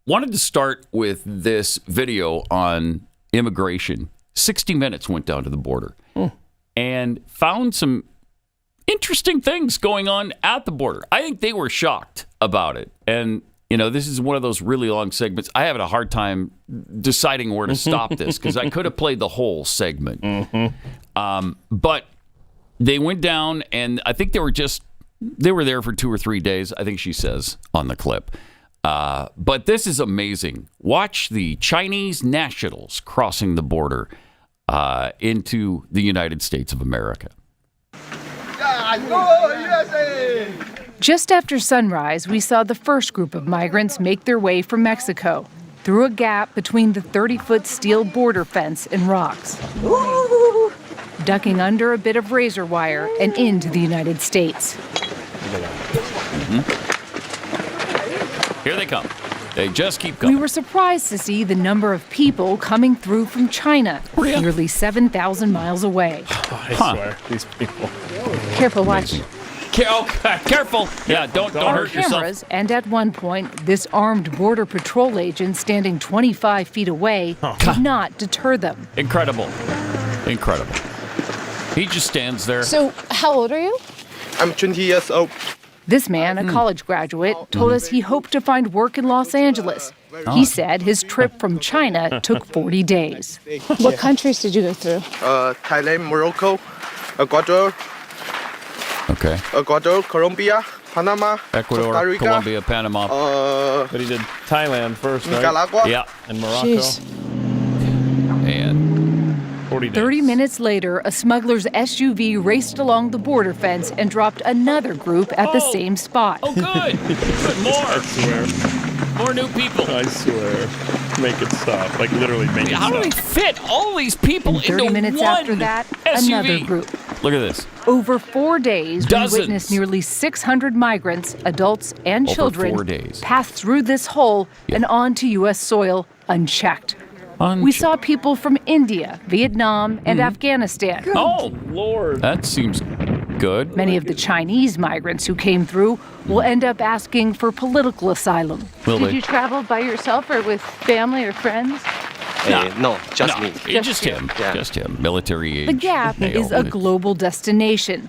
wanted to start with this video on immigration. 60 Minutes went down to the border and found some interesting things going on at the border. I think they were shocked about it. And, this is one of those really long segments. I have a hard time deciding where to stop this because I could have played the whole segment. But they went down, and I think they were there for 2 or 3 days, I think she says on the clip. But this is amazing. Watch the Chinese nationals crossing the border into the United States of America. Just after sunrise, we saw the first group of migrants make their way from Mexico through a gap between the 30-foot steel border fence and rocks, ducking under a bit of razor wire and into the United States. Here they come. They just keep coming. We were surprised to see the number of people coming through from China, nearly 7,000 miles away. I swear, these people. Careful, watch. Careful. Yeah, don't hurt yourself. And at one point, this armed Border Patrol agent standing 25 feet away did not deter them. Incredible. He just stands there. So, how old are you? I'm 20 years old. This man, a college graduate, told us he hoped to find work in Los Angeles. He said his trip from China took 40 days. What countries did you go through? Thailand, Morocco, Ecuador. Okay. Ecuador, Colombia, Panama, Ecuador, Costa Rica, Colombia, Panama. But he did Thailand first, right? Nicaragua. Yeah. And Morocco. Jeez. And 40 days. 30 minutes later, a smuggler's SUV raced along the border fence and dropped another group at the same spot. oh, good. Good. I swear. More new people. I swear. Make it stop. Like, literally make it stop. How do they fit all these people And 30 into minutes one after that, SUV? another group. Look at this. Over 4 days, Dozens. we witnessed nearly 600 migrants, adults and Over children, 4 days. pass through this hole and onto U.S. soil unchecked. We saw people from India, Vietnam, and Afghanistan. Oh, Lord. that seems good. Many of the Chinese migrants who came through will end up asking for political asylum. Will Did they? you travel by yourself or with family or friends? No, just me. Just him. Yeah. Just him. Military age. The Gap male. is a global destination.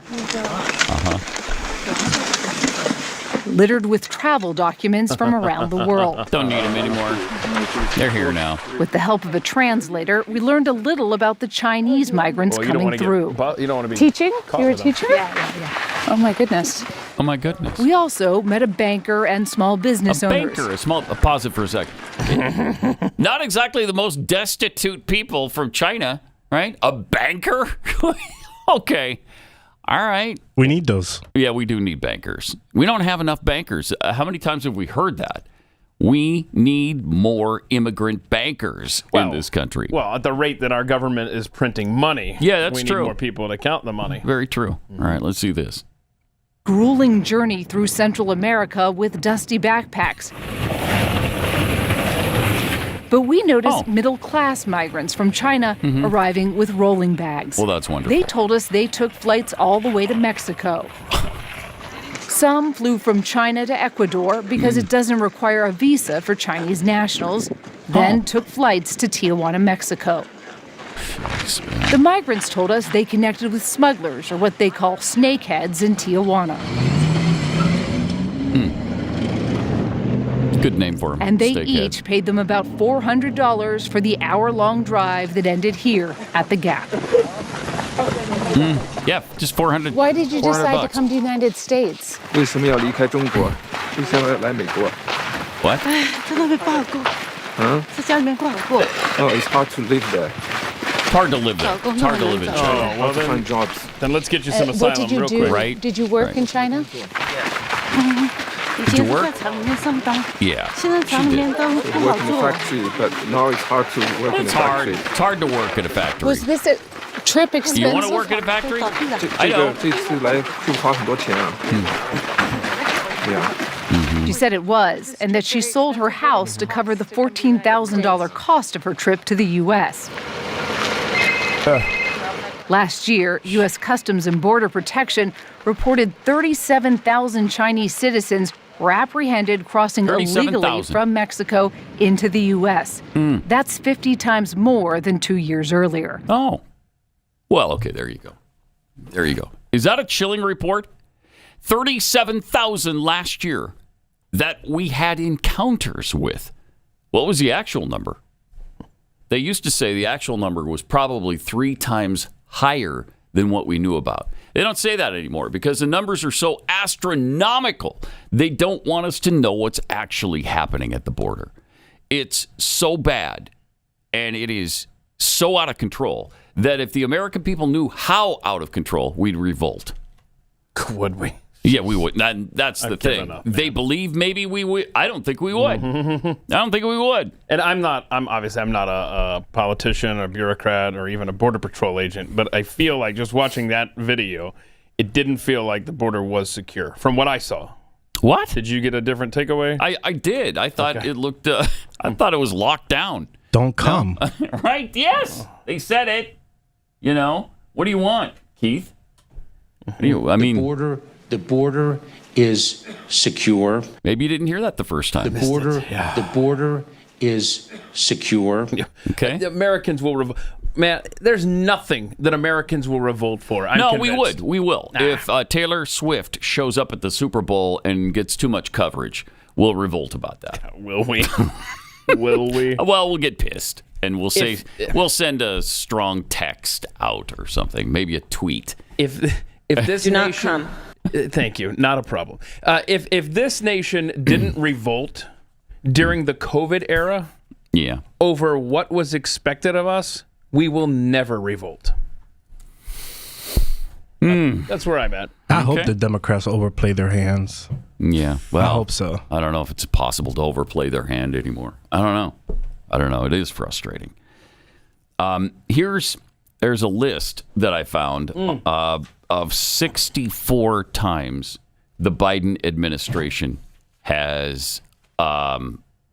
Littered with travel documents from around the world. Don't need him anymore. They're here now. With the help of a translator, we learned a little about the Chinese migrants Well, you don't coming want to through. you don't want to be Teaching? caught You're a with them. teacher? Yeah. Oh my goodness. Oh, my goodness. We also met a banker and small business A owners. banker. Pause it for a second. Not exactly the most destitute people from China, right? A banker? Okay. All right. We need those. Yeah, we do need bankers. We don't have enough bankers. How many times have we heard that? We need more immigrant bankers in this country. Well, at the rate that our government is printing money. Yeah, that's we true. need more people to count the money. Very true. All right, let's see this. Grueling journey through Central America with dusty backpacks. But we noticed middle-class migrants from China arriving with rolling bags. Well, that's wonderful. They told us they took flights all the way to Mexico. Some flew from China to Ecuador because it doesn't require a visa for Chinese nationals, then took flights to Tijuana, Mexico. The migrants told us they connected with smugglers, or what they call snakeheads, in Tijuana. Good name for them. And they each paid them about $400 for the hour-long drive that ended here at the Gap. Yeah, just 400. Why did you decide $400. to come to the United States? 为什么要离开中国？为什么要来美国？ What? 在那边不好过，在家里面不好过。 Oh, it's hard to live there. It's hard to live there. It's hard to live in China. Oh, well Hard to find jobs. then let's get you some What asylum did you real do? quick. Right. Did you work Right. in China? 以前是 work? 在厂里面上班， Yeah. 现在厂里面都不 I 好 work in a 做。 factory, but now it's hard to work in a It's hard. factory. It's hard to work at a factory. Was this a trip Do you want to expensive? work at a factory? 倒闭了。 I 这 know. 个这次来会花很多钱啊。Yeah. She said it was, and that she sold her house to cover the $14,000 cost of her trip to the U.S. Last year, U.S. Customs and Border Protection reported 37,000 Chinese citizens were apprehended crossing illegally 37,000. from Mexico into the U.S. That's 50 times more than 2 years earlier. Oh. Well, okay, there you go. There you go. Is that a chilling report? 37,000 last year that we had encounters with. What was the actual number? They used to say the actual number was probably 3 times higher than what we knew about. They don't say that anymore because the numbers are so astronomical. They don't want us to know what's actually happening at the border. It's so bad and it is so out of control that if the American people knew how out of control, we'd revolt. Would we? Yeah, we would. That's the thing. Up, they believe maybe we would. I don't think we would. I don't think we would. And I'm not a politician, a bureaucrat, or even a Border Patrol agent, but I feel like just watching that video, it didn't feel like the border was secure from what I saw. What? Did you get a different takeaway? I did. I thought it looked, I thought it was locked down. Don't come. Right? Yes. They said it. You know, what do you want, Keith? What do you, I mean, The border is secure. maybe you didn't hear that the first time. The border is secure. Okay. The Americans will revolt. Man, there's nothing that Americans will revolt for. I'm No, convinced. we will. If Taylor Swift shows up at the Super Bowl and gets too much coverage, we'll revolt about that. Will we? Will we? Well, we'll get pissed and we'll say we'll send a strong text out or something, maybe a tweet. If this Do not nation, come. Thank you, not a problem. If this nation didn't revolt during the COVID era Yeah. over what was expected of us, we will never revolt. That's where I'm at. I hope the Democrats overplay their hands. Yeah. Well, I hope so. I don't know if it's possible to overplay their hand anymore. I don't know. It is frustrating. There's a list that I found of 64 times the Biden administration has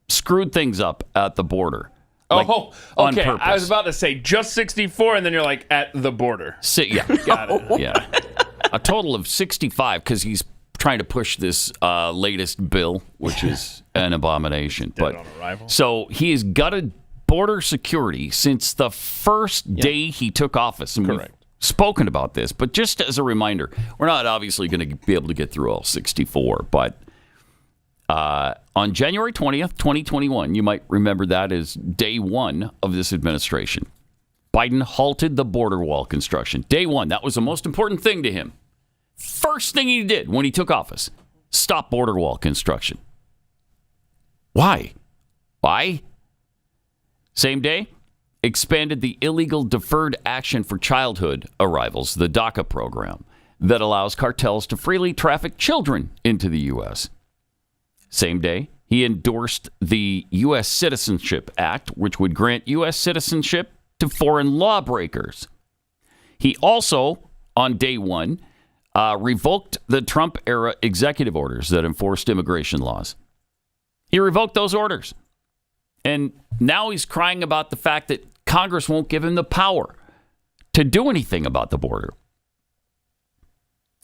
screwed things up at the border. Like, on on okay. purpose. I was about to say just 64, and then you're like at the border. Yeah. Got it. Yeah. A total of 65 because he's trying to push this latest bill, which is an abomination. on arrival. So he has gutted border security since the first day he took office. And Correct. We've spoken about this, but just as a reminder, we're not obviously going to be able to get through all 64, but on January 20th, 2021, you might remember that as day one of this administration. Biden halted the border wall construction. Day one, that was the most important thing to him. First thing he did when he took office, stop border wall construction. Why? Same day, expanded the illegal deferred action for childhood arrivals, the DACA program, that allows cartels to freely traffic children into the U.S. Same day, he endorsed the U.S. Citizenship Act, which would grant U.S. citizenship to foreign lawbreakers. He also, on day one, revoked the Trump-era executive orders that enforced immigration laws. He revoked those orders. And now he's crying about the fact that Congress won't give him the power to do anything about the border.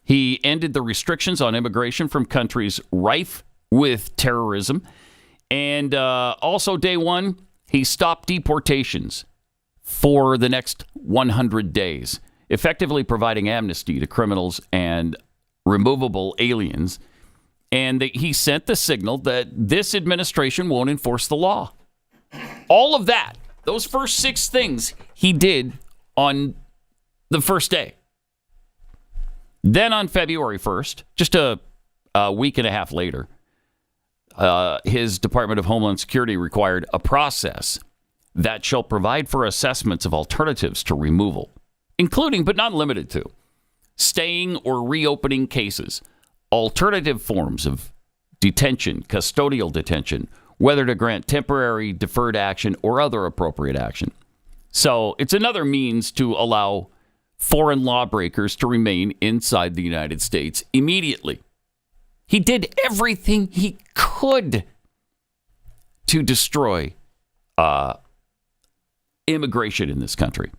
He ended the restrictions on immigration from countries rife with terrorism. And also day one, he stopped deportations for the next 100 days, effectively providing amnesty to criminals and removable aliens. And he sent the signal that this administration won't enforce the law. All of that, those first 6 things he did on the first day. Then on February 1st, just a week and a half later, his Department of Homeland Security required a process that shall provide for assessments of alternatives to removal, including but not limited to staying or reopening cases, alternative forms of detention, custodial detention, whether to grant temporary deferred action or other appropriate action. So it's another means to allow foreign lawbreakers to remain inside the United States immediately. He did everything he could to destroy immigration in this country.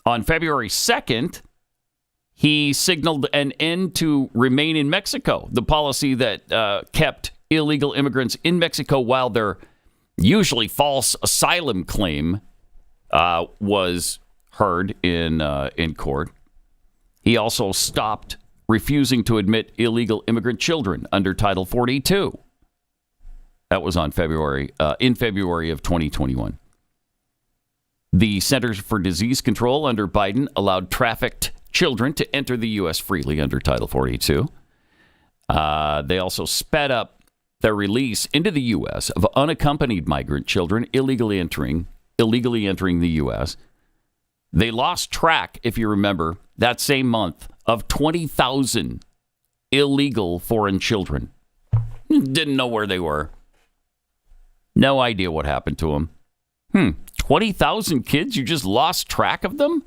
On February 2nd, He signaled an end to remain in Mexico, the policy that kept illegal immigrants in Mexico while their usually false asylum claim was heard in court. He also stopped refusing to admit illegal immigrant children under Title 42. That was in February of 2021. The Centers for Disease Control under Biden allowed trafficked children to enter the U.S. freely under Title 42. They also sped up their release into the U.S. of unaccompanied migrant children illegally entering the U.S. They lost track, if you remember, that same month of 20,000 illegal foreign children. Didn't know where they were. No idea what happened to them. 20,000 kids? You just lost track of them?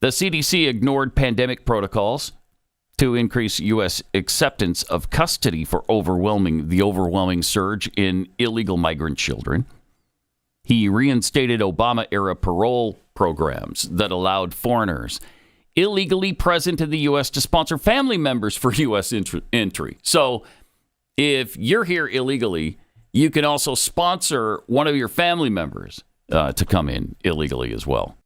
The CDC ignored pandemic protocols to increase U.S. acceptance of custody for the overwhelming surge in illegal migrant children. He reinstated Obama-era parole programs that allowed foreigners illegally present in the U.S. to sponsor family members for U.S. entry. So if you're here illegally, you can also sponsor one of your family members to come in illegally as well.